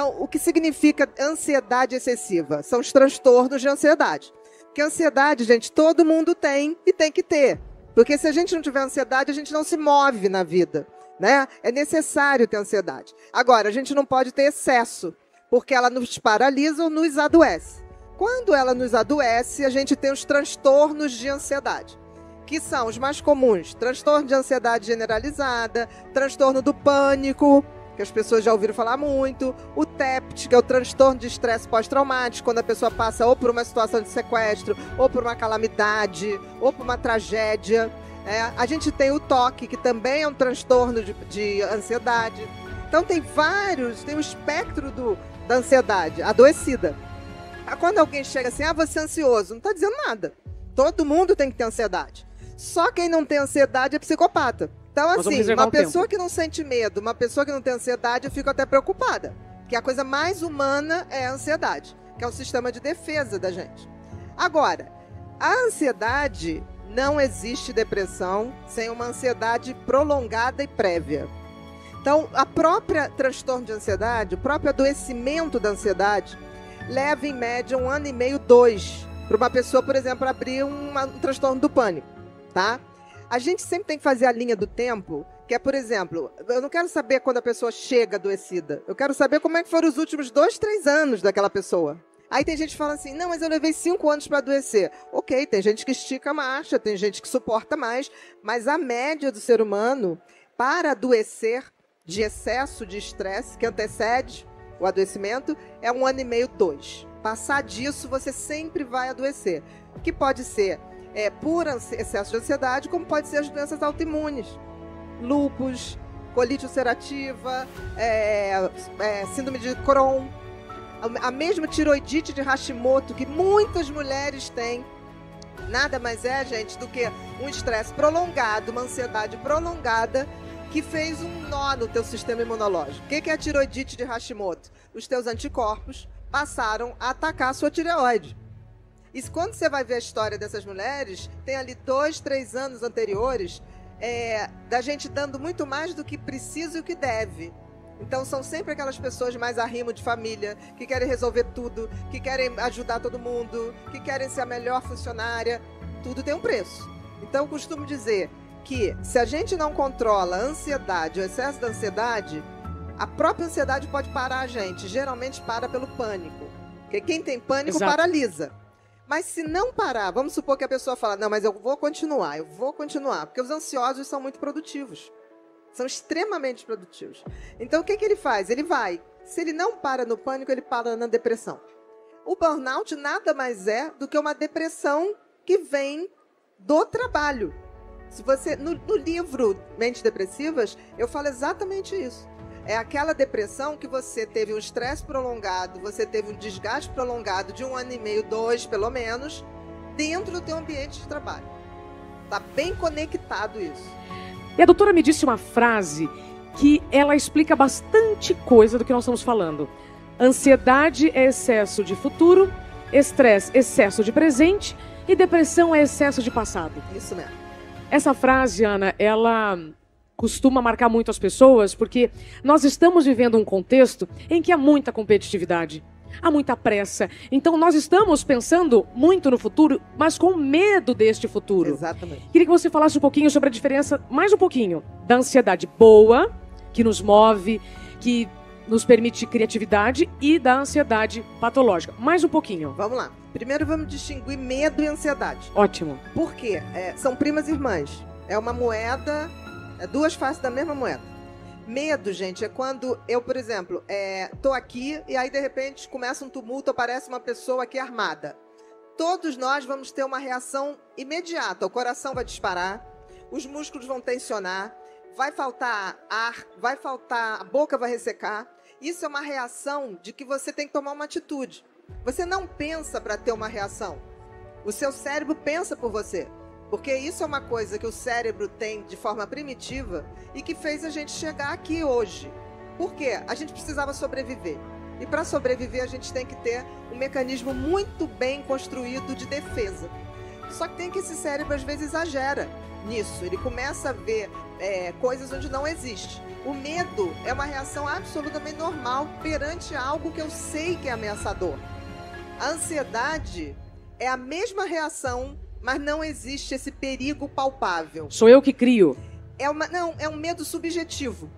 Então, o que significa ansiedade excessiva? São os transtornos de ansiedade. Porque ansiedade, gente, todo mundo tem e tem que ter. Porque se a gente não tiver ansiedade, a gente não se move na vida, né? É necessário ter ansiedade. Agora, a gente não pode ter excesso, porque ela nos paralisa ou nos adoece. Quando ela nos adoece, a gente tem os transtornos de ansiedade, que são os mais comuns: transtorno de ansiedade generalizada, transtorno do pânico, que as pessoas já ouviram falar muito, o TEPT, que é o transtorno de estresse pós-traumático, quando a pessoa passa ou por uma situação de sequestro, ou por uma calamidade, ou por uma tragédia. A gente tem o TOC, que também é um transtorno de ansiedade. Então tem o espectro da ansiedade adoecida. Quando alguém chega assim, você é ansioso, não está dizendo nada. Todo mundo tem que ter ansiedade. Só quem não tem ansiedade é psicopata. Então, assim, uma pessoa que não sente medo, uma pessoa que não tem ansiedade, eu fico até preocupada. Porque a coisa mais humana é a ansiedade, que é o sistema de defesa da gente. Agora, a ansiedade, não existe depressão sem uma ansiedade prolongada e prévia. Então, a própria transtorno de ansiedade, o próprio adoecimento da ansiedade, leva em média 1 ano e meio, 2, para uma pessoa, por exemplo, abrir um transtorno do pânico, tá? A gente sempre tem que fazer a linha do tempo, que é, por exemplo, eu não quero saber quando a pessoa chega adoecida. Eu quero saber como é que foram os últimos 2, 3 anos daquela pessoa. Aí tem gente que fala assim, não, mas eu levei 5 anos para adoecer. Ok, tem gente que estica a marcha, tem gente que suporta mais, mas a média do ser humano, para adoecer de excesso de estresse, que antecede o adoecimento, é 1 ano e meio, 2. Passar disso, você sempre vai adoecer. Que pode ser por excesso de ansiedade, como pode ser as doenças autoimunes. Lúpus, colite ulcerativa, síndrome de Crohn, a mesma tiroidite de Hashimoto, que muitas mulheres têm. Nada mais é, gente, do que um estresse prolongado, uma ansiedade prolongada, que fez um nó no teu sistema imunológico. O que é a tiroidite de Hashimoto? Os teus anticorpos passaram a atacar a sua tireoide. E quando você vai ver a história dessas mulheres, tem ali 2, 3 anos anteriores da gente dando muito mais do que precisa e o que deve. Então são sempre aquelas pessoas mais arrimo de família, que querem resolver tudo, que querem ajudar todo mundo, que querem ser a melhor funcionária. Tudo tem um preço. Então eu costumo dizer que se a gente não controla a ansiedade, o excesso da ansiedade, a própria ansiedade pode parar a gente. Geralmente para pelo pânico. Porque quem tem pânico paralisa. Mas se não parar, vamos supor que a pessoa fala, não, mas eu vou continuar, porque os ansiosos são muito produtivos. São extremamente produtivos. Então, o que ele faz? Ele vai. Se ele não para no pânico, ele para na depressão. O burnout nada mais é do que uma depressão que vem do trabalho. Se você, no livro Mentes Depressivas, eu falo exatamente isso. É aquela depressão que você teve um estresse prolongado, você teve um desgaste prolongado de 1 ano e meio, 2 pelo menos, dentro do teu ambiente de trabalho. Está bem conectado isso. E a doutora me disse uma frase que ela explica bastante coisa do que nós estamos falando. Ansiedade é excesso de futuro, estresse, excesso de presente e depressão é excesso de passado. Isso mesmo. Essa frase, Ana, ela costuma marcar muito as pessoas porque nós estamos vivendo um contexto em que há muita competitividade, há muita pressa. Então nós estamos pensando muito no futuro, mas com medo deste futuro. Exatamente. Queria que você falasse um pouquinho sobre a diferença, mais um pouquinho, da ansiedade boa, que nos move, que nos permite criatividade, e da ansiedade patológica. Mais um pouquinho. Vamos lá. Primeiro vamos distinguir medo e ansiedade. Ótimo. Por quê? São primas irmãs. É uma moeda, duas faces da mesma moeda. Medo, gente, é quando eu, por exemplo, tô aqui e aí de repente começa um tumulto, aparece uma pessoa aqui armada. Todos nós vamos ter uma reação imediata. O coração vai disparar, os músculos vão tensionar, vai faltar ar, a boca vai ressecar. Isso é uma reação de que você tem que tomar uma atitude. Você não pensa para ter uma reação. O seu cérebro pensa por você. Porque isso é uma coisa que o cérebro tem de forma primitiva e que fez a gente chegar aqui hoje. Por quê? A gente precisava sobreviver. E para sobreviver a gente tem que ter um mecanismo muito bem construído de defesa. Só que tem que esse cérebro às vezes exagera. nisso. Ele começa a ver coisas onde não existe. O medo é uma reação absolutamente normal perante algo que eu sei que é ameaçador. A ansiedade é a mesma reação, mas não existe esse perigo palpável. Sou eu que crio. Não, é um medo subjetivo.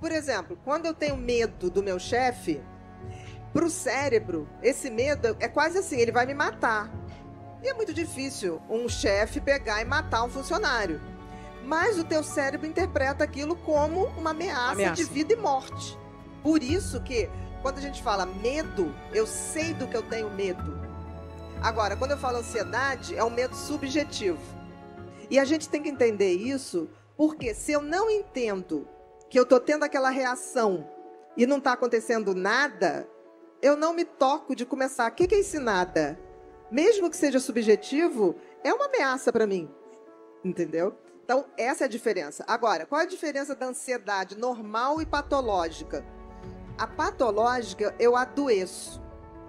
Por exemplo, quando eu tenho medo do meu chefe, pro cérebro, esse medo é quase assim, ele vai me matar. E é muito difícil um chefe pegar e matar um funcionário. Mas o teu cérebro interpreta aquilo como uma ameaça de vida e morte. Por isso que, quando a gente fala medo, eu sei do que eu tenho medo. Agora, quando eu falo ansiedade, é um medo subjetivo. E a gente tem que entender isso, porque se eu não entendo que eu estou tendo aquela reação e não está acontecendo nada, eu não me toco de começar. O que é esse nada? Mesmo que seja subjetivo, é uma ameaça para mim. Entendeu? Então, essa é a diferença. Agora, qual é a diferença da ansiedade normal e patológica? A patológica, eu adoeço.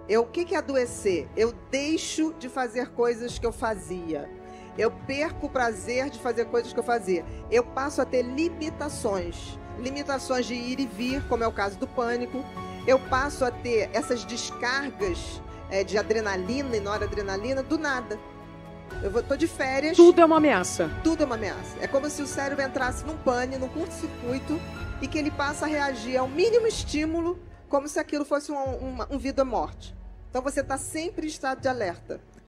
O que é adoecer? Eu deixo de fazer coisas que eu fazia. Eu perco o prazer de fazer coisas que eu fazia. Eu passo a ter limitações. Limitações de ir e vir, como é o caso do pânico. Eu passo a ter essas descargas de adrenalina e noradrenalina do nada. Eu estou de férias. Tudo é uma ameaça. Tudo é uma ameaça. É como se o cérebro entrasse num pane, num curto-circuito, e que ele passa a reagir ao mínimo estímulo, como se aquilo fosse um vida ou morte. Então você está sempre em estado de alerta.